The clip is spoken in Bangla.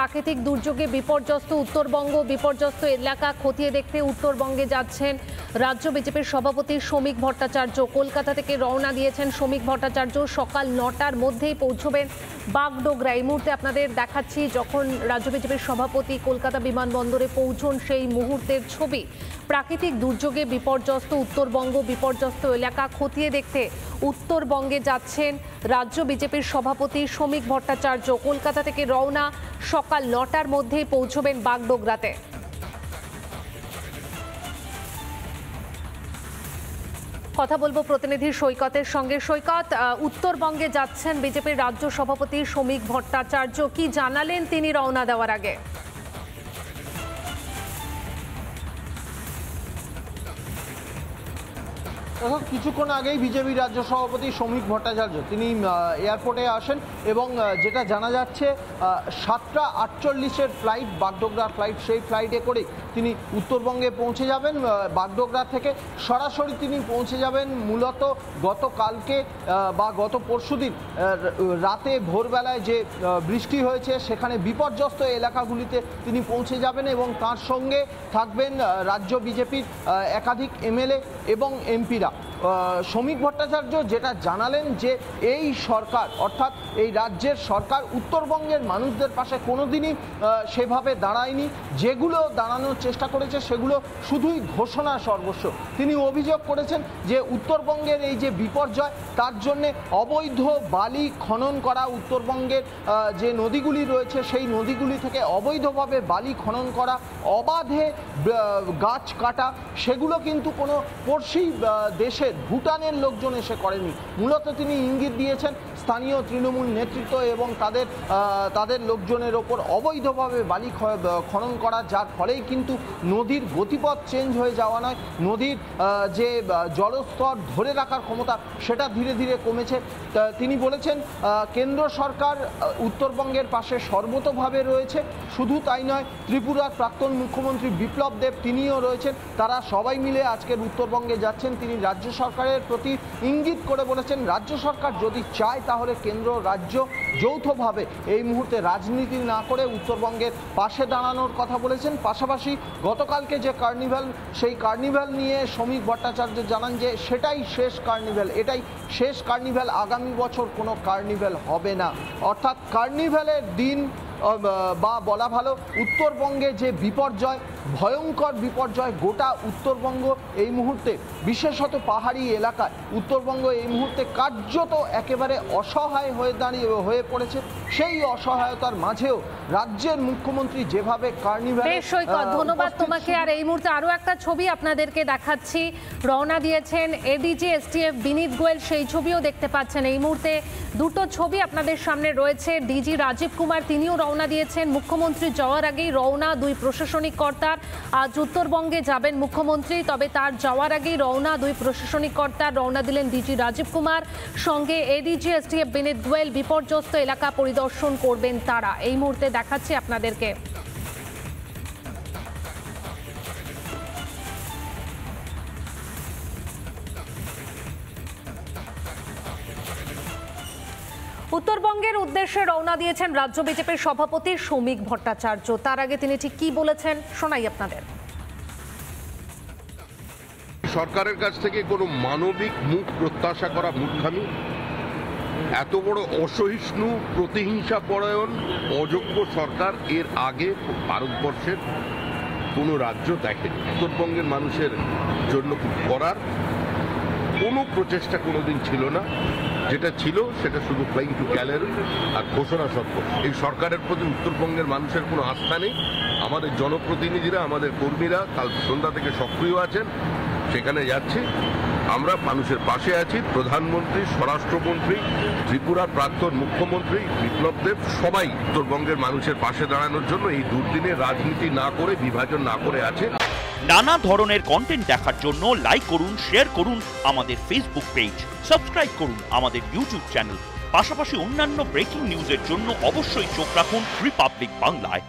প্রাকৃতিক দুর্যোগে বিপর্যস্ত উত্তরবঙ্গ, বিপর্যস্ত এলাকা খতিয়ে দেখতে উত্তরবঙ্গে যাচ্ছেন রাজ্য বিজেপির সভাপতি শ্রমিক ভট্টাচার্য। কলকাতা থেকে রওনা দিয়েছেন শ্রমিক ভট্টাচার্য। সকাল 9টার মধ্যেই পৌঁছবেন বাগডোগরা। এই মুহূর্তে আপনাদের দেখাচ্ছি যখন রাজ্য বিজেপির সভাপতি কলকাতা বিমানবন্দরে পৌঁছন সেই মুহূর্তের ছবি। প্রাকৃতিক দুর্যোগে বিপর্যস্ত উত্তরবঙ্গ, বিপর্যস্ত এলাকা খতিয়ে দেখতে উত্তরবঙ্গে যাচ্ছেন রাজ্য বিজেপির সভাপতি শ্রমিক ভট্টাচার্য। কলকাতা থেকে রওনা, সকাল 9টার মধ্যেই পৌঁছবেন বাগডোগরাতে। কথা বলবো প্রতিনিধি সৈকতের সঙ্গে। সৈকত, উত্তরবঙ্গে যাচ্ছেন বিজেপির রাজ্য সভাপতি শ্রমিক ভট্টাচার্য, কি জানালেন তিনি রওনা দেওয়ার আগে? কিছুক্ষণ আগেই বিজেপি রাজ্য সভাপতি শ্রমিক ভট্টাচার্য তিনি এয়ারপোর্টে আসেন এবং যেটা জানা যাচ্ছে 7:48-এর ফ্লাইট, বাগডোগরা ফ্লাইট, সেই ফ্লাইটে করে তিনি উত্তরবঙ্গে পৌঁছে যাবেন। বাগডোগরা থেকে সরাসরি তিনি পৌঁছে যাবেন মূলত গতকালকে বা গত পরশুদিন রাতে ভোরবেলায় যে বৃষ্টি হয়েছে সেখানে বিপর্যস্ত এলাকাগুলিতে তিনি পৌঁছে যাবেন এবং তার সঙ্গে থাকবেন রাজ্য বিজেপির একাধিক এমএলএ এবং এমপিরা। শ্রমিক ভট্টাচার্য যেটা জানালেন যে এই সরকার, অর্থাৎ এই রাজ্যের সরকার উত্তরবঙ্গের মানুষদের পাশে কোনোদিনই সেভাবে দাঁড়ায়নি। যেগুলো দাঁড়ানোর চেষ্টা করেছে সেগুলো শুধুই ঘোষণা সর্বস্ব। তিনি অভিযোগ করেছেন যে উত্তরবঙ্গের এই যে বিপর্যয় তার জন্যে অবৈধ বালি খনন করা, উত্তরবঙ্গের যে নদীগুলি রয়েছে সেই নদীগুলি থেকে অবৈধভাবে বালি খনন করা, অবাধে গাছ কাটা, সেগুলো কিন্তু কোনো পড়শি দেশের ভুটানের লোকজন এসে করেনি। মূলত তিনি ইঙ্গিত দিয়েছেন স্থানীয় তৃণমূল নেতৃত্ব এবং তাদের লোকজনের ওপর অবৈধভাবে বালি খনন করা, যার ফলেই কিন্তু নদীর গতিপথ চেঞ্জ হয়ে যাওয়া নয়, নদীর যে জলস্তর ধরে রাখার ক্ষমতা সেটা ধীরে ধীরে কমেছে। তিনি বলেছেন কেন্দ্র সরকার উত্তরবঙ্গের পাশে সর্বতোভাবে রয়েছে। শুধু তাই নয়, ত্রিপুরার প্রাক্তন মুখ্যমন্ত্রী বিপ্লব দেব তিনিও রয়েছেন। তারা সবাই মিলে আজকের উত্তরবঙ্গে যাচ্ছেন। তিনি রাজ্য সরকারের প্রতি ইঙ্গিত করে বলেছেন রাজ্য সরকার যদি চায় তাহলে কেন্দ্র রাজ্য যৌথভাবে এই মুহূর্তে রাজনীতি না করে উত্তরবঙ্গের পাশে দাঁড়ানোর কথা বলেছেন। পাশাপাশি গতকালকে যে কার্নিভাল, সেই কার্নিভাল নিয়ে শ্রমিক ভট্টাচার্য জানান যে সেটাই শেষ কার্নিভাল, এটাই শেষ কার্নিভাল, আগামী বছর কোনো কার্নিভাল হবে না। অর্থাৎ কার্নিভালের দিন বা বলা ভালো উত্তরবঙ্গে যে বিপর্যয়, ভয়ঙ্কর বিপর্যয়, গোটা উত্তরবঙ্গ এই মুহূর্তে, বিশেষত পাহাড়ি এলাকায় উত্তরবঙ্গ এই মুহূর্তে কার্যত একেবারে অসহায় হয়ে পড়েছে। সেই অসহায়তার মাঝেও রাজ্যের মুখ্যমন্ত্রী যেভাবে কার্নিভাল। ধন্যবাদ তোমাকে। আর এই মুহূর্তে আরো একটা ছবি আপনাদেরকে দেখাচ্ছি। রওনা দিয়েছেন এডিজি এসটিএফ বিনীত গোয়েল, সেই ছবিও দেখতে পাচ্ছেন। এই মুহূর্তে দুটো ছবি আপনাদের সামনে রয়েছে। ডিজি রাজীব কুমার তিনিও রওনা দিয়েছেন। মুখ্যমন্ত্রী যাওয়ার আগেই রওনা দুই প্রশাসনিক কর্তার। আজ উত্তরবঙ্গে যাবেন মুখ্যমন্ত্রী, তবে তার যাওয়ার আগেই রওনা দুই প্রশাসনিক কর্তার। রওনা দিলেন ডিজি রাজীব কুমার, সঙ্গে এডিজি এসটিএফ বিনীত গোয়েল। বিপর্যস্ত এলাকা পরিদর্শন করবেন তারা। এই মুহূর্তে দেখাচ্ছি আপনাদেরকে। উত্তরবঙ্গের উদ্দেশ্যে রওনা দিয়েছেন রাজ্য বিজেপির সভাপতি শ্রমিক ভট্টাচার্য। তার আগে তিনি ঠিক কি বলেছেন শোনাই আপনাদের। সরকারের কাছ থেকে কোনো মানবিক মুখ প্রত্যাশা করা মূর্খামি। এত বড় অসহিষ্ণু, প্রতিহিংসা পরায়ণ, অযোগ্য সরকার এর আগে ভারতবর্ষের কোনো রাজ্য দেখেনি। উত্তরবঙ্গের মানুষের জন্য করার কোনো প্রচেষ্টা কোনোদিন ছিল না। যেটা ছিল সেটা শুধু ফ্লাইং টু গ্যালারি আর ঘোষণা সত্ত্ব। এই সরকারের প্রতি উত্তরবঙ্গের মানুষের কোনো আস্থা নেই। আমাদের জনপ্রতিনিধিরা, আমাদের কর্মীরা কাল সন্ধ্যা থেকে সক্রিয় আছেন, সেখানে যাচ্ছি। আমরা মানুষের পাশে আছি। প্রধানমন্ত্রী, স্বরাষ্ট্রমন্ত্রী, ত্রিপুরার প্রাক্তন মুখ্যমন্ত্রী বিপ্লব দেব সবাই উত্তরবঙ্গের মানুষের পাশে দাঁড়ানোর জন্য এই দুর্দিনে রাজনীতি না করে, বিভাজন না করে আছে। নানা ধরনের কন্টেন্ট দেখার জন্য লাইক করুন, শেয়ার করুন আমাদের ফেসবুক পেজ, সাবস্ক্রাইব করুন আমাদের ইউটিউব চ্যানেল। পাশাপাশি অন্যান্য ব্রেকিং নিউজের জন্য অবশ্যই চোখ রাখুন রিপাবলিক বাংলায়।